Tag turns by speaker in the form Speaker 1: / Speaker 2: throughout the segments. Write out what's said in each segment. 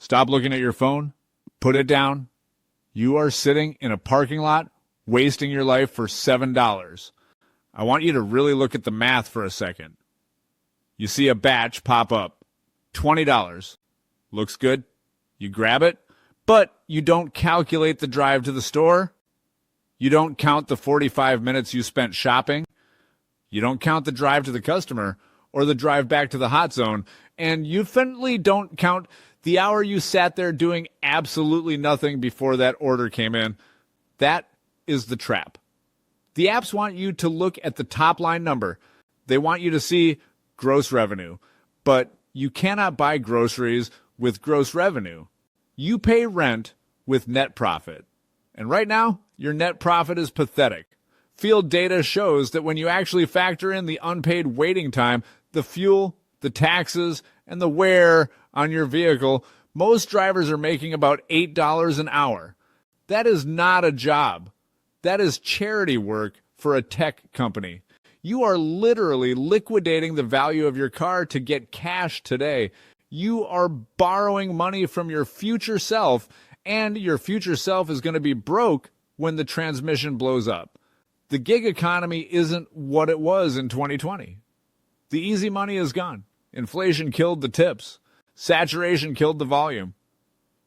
Speaker 1: Stop looking at your phone. Put it down. You are sitting in a parking lot wasting your life for $7. I want you to really look at the math for a second. You see a batch pop up. $20. Looks good. You grab it, but you don't calculate the drive to the store. You don't count the 45 minutes you spent shopping. You don't count the drive to the customer or the drive back to the hot zone. And you definitely don't count the hour you sat there doing absolutely nothing before that order came in. That is the trap. The apps want you to look at the top line number. They want you to see gross revenue. But you cannot buy groceries with gross revenue. You pay rent with net profit. And right now, your net profit is pathetic. Field data shows that when you actually factor in the unpaid waiting time, the fuel, the taxes, and the wear on your vehicle, most drivers are making about $8 an hour. That is not a job. That is charity work for a tech company. You are literally liquidating the value of your car to get cash today. You are borrowing money from your future self, and your future self is going to be broke when the transmission blows up. The gig economy isn't what it was in 2020. The easy money is gone. Inflation killed the tips. Saturation killed the volume.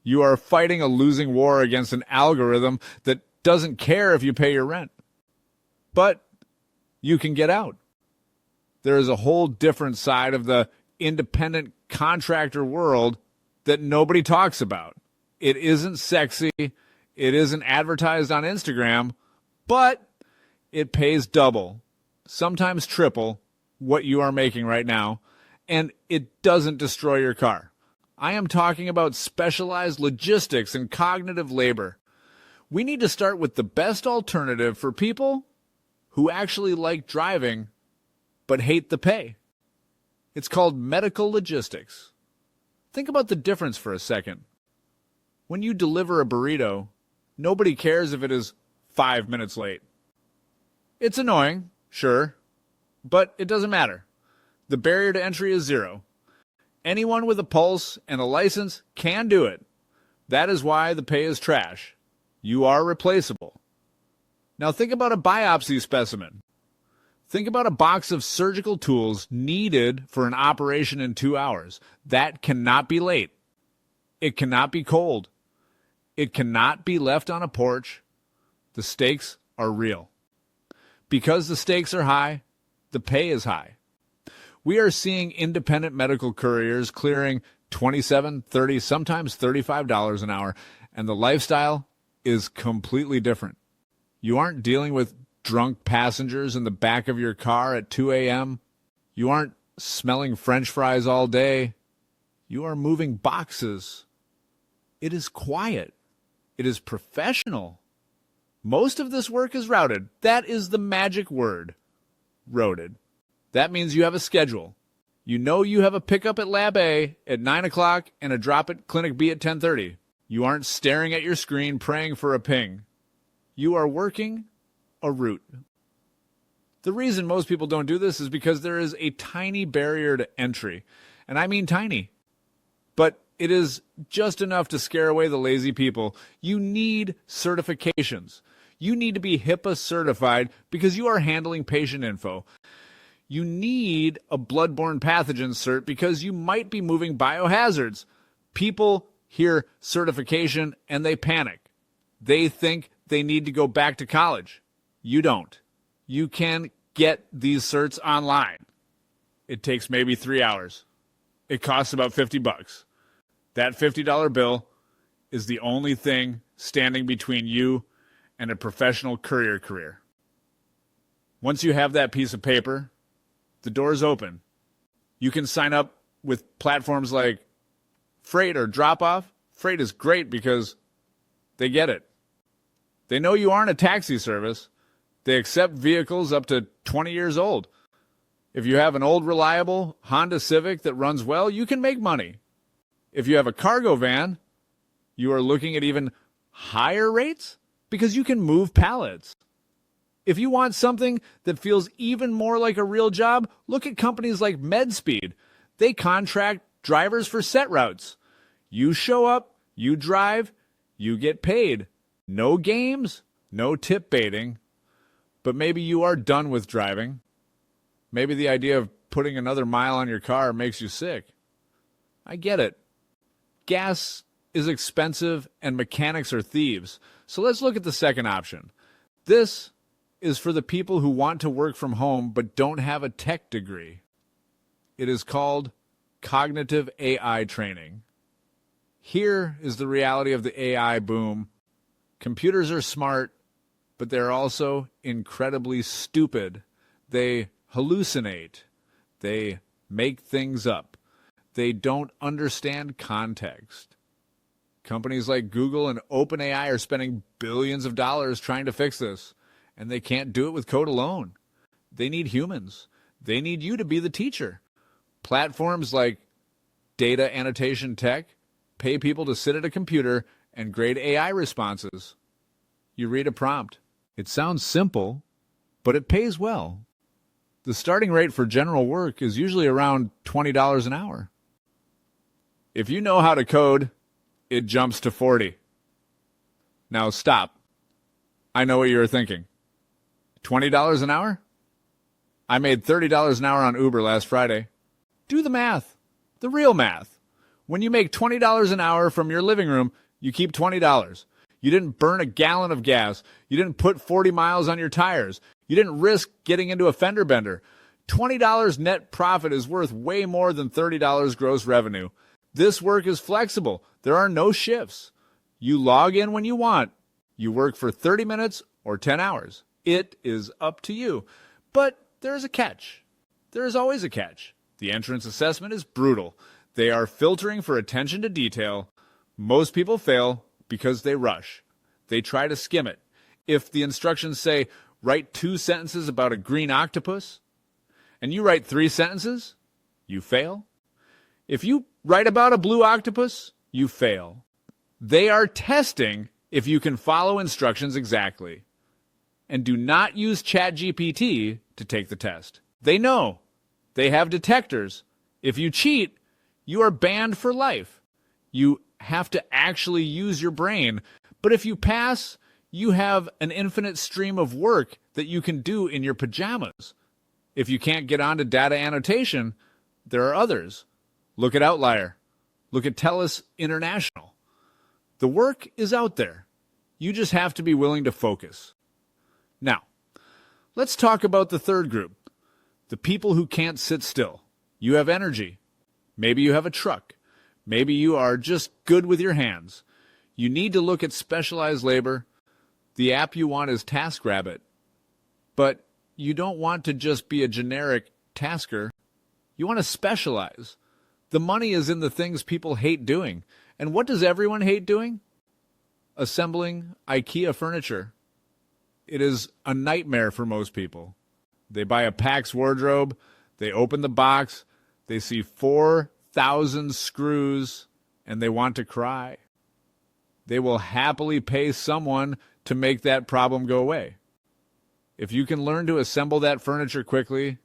Speaker 1: You are fighting a losing war against an algorithm that doesn't care if you pay your rent. But you can get out. There is a whole different side of the independent contractor world that nobody talks about. It isn't sexy. It isn't advertised on Instagram, but it pays double, sometimes triple, what you are making right now, and it doesn't destroy your car. I am talking about specialized logistics and cognitive labor. We need to start with the best alternative for people who actually like driving but hate the pay. It's called medical logistics. Think about the difference for a second. When you deliver a burrito, nobody cares if it is 5 minutes late. It's annoying, sure, but it doesn't matter. The barrier to entry is zero. Anyone with a pulse and a license can do it. That is why the pay is trash. You are replaceable. Now think about a biopsy specimen. Think about a box of surgical tools needed for an operation in 2 hours. That cannot be late. It cannot be cold. It cannot be left on a porch. The stakes are real. Because the stakes are high, the pay is high. We are seeing independent medical couriers clearing $27, $30, sometimes $35 an hour, and the lifestyle is completely different. You aren't dealing with drunk passengers in the back of your car at 2 a.m. You aren't smelling French fries all day. You are moving boxes. It is quiet. It is professional. Most of this work is routed. That is the magic word, routed. That means you have a schedule. You know you have a pickup at Lab A at 9 o'clock and a drop at Clinic B at 10:30. You aren't staring at your screen praying for a ping. You are working a route. The reason most people don't do this is because there is a tiny barrier to entry. And I mean tiny. But it is just enough to scare away the lazy people. You need certifications. You need to be HIPAA certified because you are handling patient info. You need a bloodborne pathogen cert because you might be moving biohazards. People hear certification and they panic. They think they need to go back to college. You don't. You can get these certs online. It takes maybe 3 hours. It costs about $50. That $50 bill is the only thing standing between you and a professional courier career. Once you have that piece of paper, the door's open. You can sign up with platforms like Freight or Drop-Off. Freight is great because they get it. They know you aren't a taxi service. They accept vehicles up to 20 years old. If you have an old, reliable Honda Civic that runs well, you can make money. If you have a cargo van, you are looking at even higher rates because you can move pallets. If you want something that feels even more like a real job, look at companies like MedSpeed. They contract drivers for set routes. You show up, you drive, you get paid. No games, no tip baiting. But maybe you are done with driving. Maybe the idea of putting another mile on your car makes you sick. I get it. Gas is expensive and mechanics are thieves. So let's look at the second option. This is for the people who want to work from home but don't have a tech degree. It is called cognitive AI training. Here is the reality of the AI boom. Computers are smart, but they're also incredibly stupid. They hallucinate. They make things up. They don't understand context. Companies like Google and OpenAI are spending billions of dollars trying to fix this, and they can't do it with code alone. They need humans. They need you to be the teacher. Platforms like Data Annotation Tech pay people to sit at a computer and grade AI responses. You read a prompt. It sounds simple, but it pays well. The starting rate for general work is usually around $20 an hour. If you know how to code, it jumps to $40. Now stop. I know what you're thinking. $20 an hour? I made $30 an hour on Uber last Friday. Do the math. The real math. When you make $20 an hour from your living room, you keep $20. You didn't burn a gallon of gas. You didn't put 40 miles on your tires. You didn't risk getting into a fender bender. $20 net profit is worth way more than $30 gross revenue. This work is flexible. There are no shifts. You log in when you want. You work for 30 minutes or 10 hours. It is up to you. But there is a catch. There is always a catch. The entrance assessment is brutal. They are filtering for attention to detail. Most people fail because they rush. They try to skim it. If the instructions say, write 2 sentences about a green octopus, and you write 3 sentences, you fail. If you write about a blue octopus, you fail. They are testing if you can follow instructions exactly. And do not use ChatGPT to take the test. They know. They have detectors. If you cheat, you are banned for life. You have to actually use your brain. But if you pass, you have an infinite stream of work that you can do in your pajamas. If you can't get onto data annotation, there are others. Look at Outlier. Look at TELUS International. The work is out there. You just have to be willing to focus. Now, let's talk about the third group. The people who can't sit still. You have energy. Maybe you have a truck. Maybe you are just good with your hands. You need to look at specialized labor. The app you want is TaskRabbit. But you don't want to just be a generic tasker. You want to specialize. The money is in the things people hate doing. And what does everyone hate doing? Assembling IKEA furniture. It is a nightmare for most people. They buy a PAX wardrobe, they open the box, they see 4,000 screws, and they want to cry. They will happily pay someone to make that problem go away. If you can learn to assemble that furniture quickly,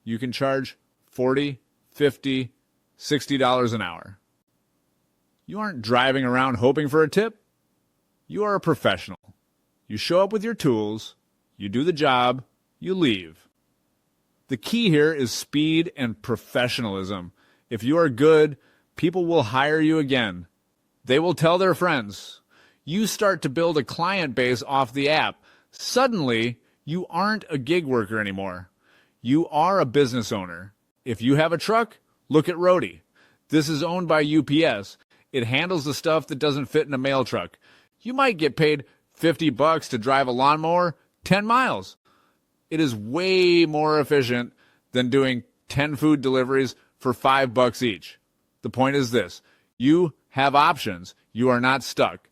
Speaker 1: you can charge $40, $50, $60 an hour. You aren't driving around hoping for a tip. You are a professional. You show up with your tools, you do the job, you leave. The key here is speed and professionalism. If you are good, people will hire you again. They will tell their friends. You start to build a client base off the app. Suddenly, you aren't a gig worker anymore. You are a business owner. If you have a truck, look at Roadie. This is owned by UPS. It handles the stuff that doesn't fit in a mail truck. You might get paid $50 to drive a lawnmower 10 miles. It is way more efficient than doing 10 food deliveries for $5 each. The point is this. You have options. You are not stuck.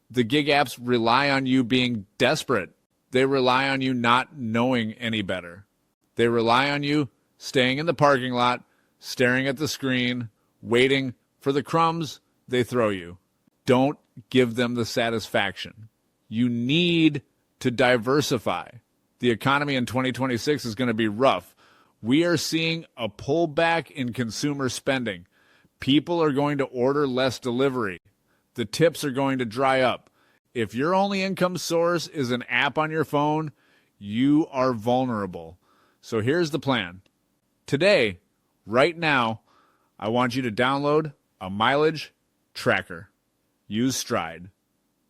Speaker 1: The gig apps rely on you being desperate. They rely on you not knowing any better. They rely on you staying in the parking lot, staring at the screen, waiting for the crumbs they throw you. Don't give them the satisfaction. You need to diversify. The economy in 2026 is going to be rough. We are seeing a pullback in consumer spending. People are going to order less delivery. The tips are going to dry up. If your only income source is an app on your phone, you are vulnerable. So here's the plan. Today, right now, I want you to download a mileage tracker. Use Stride.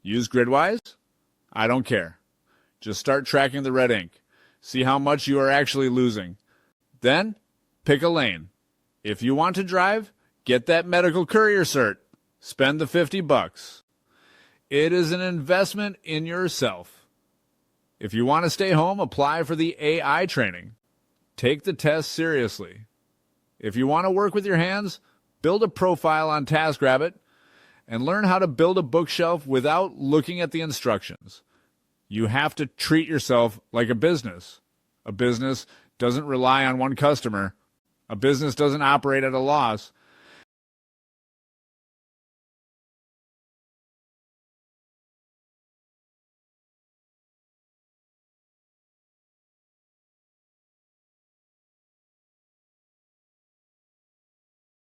Speaker 1: Use Gridwise? I don't care. Just start tracking the red ink. See how much you are actually losing. Then, pick a lane. If you want to drive, get that medical courier cert. Spend the $50. It is an investment in yourself. If you want to stay home, apply for the AI training. Take the test seriously. If you want to work with your hands, build a profile on TaskRabbit and learn how to build a bookshelf without looking at the instructions. You have to treat yourself like a business. A business doesn't rely on one customer. A business doesn't operate at a loss.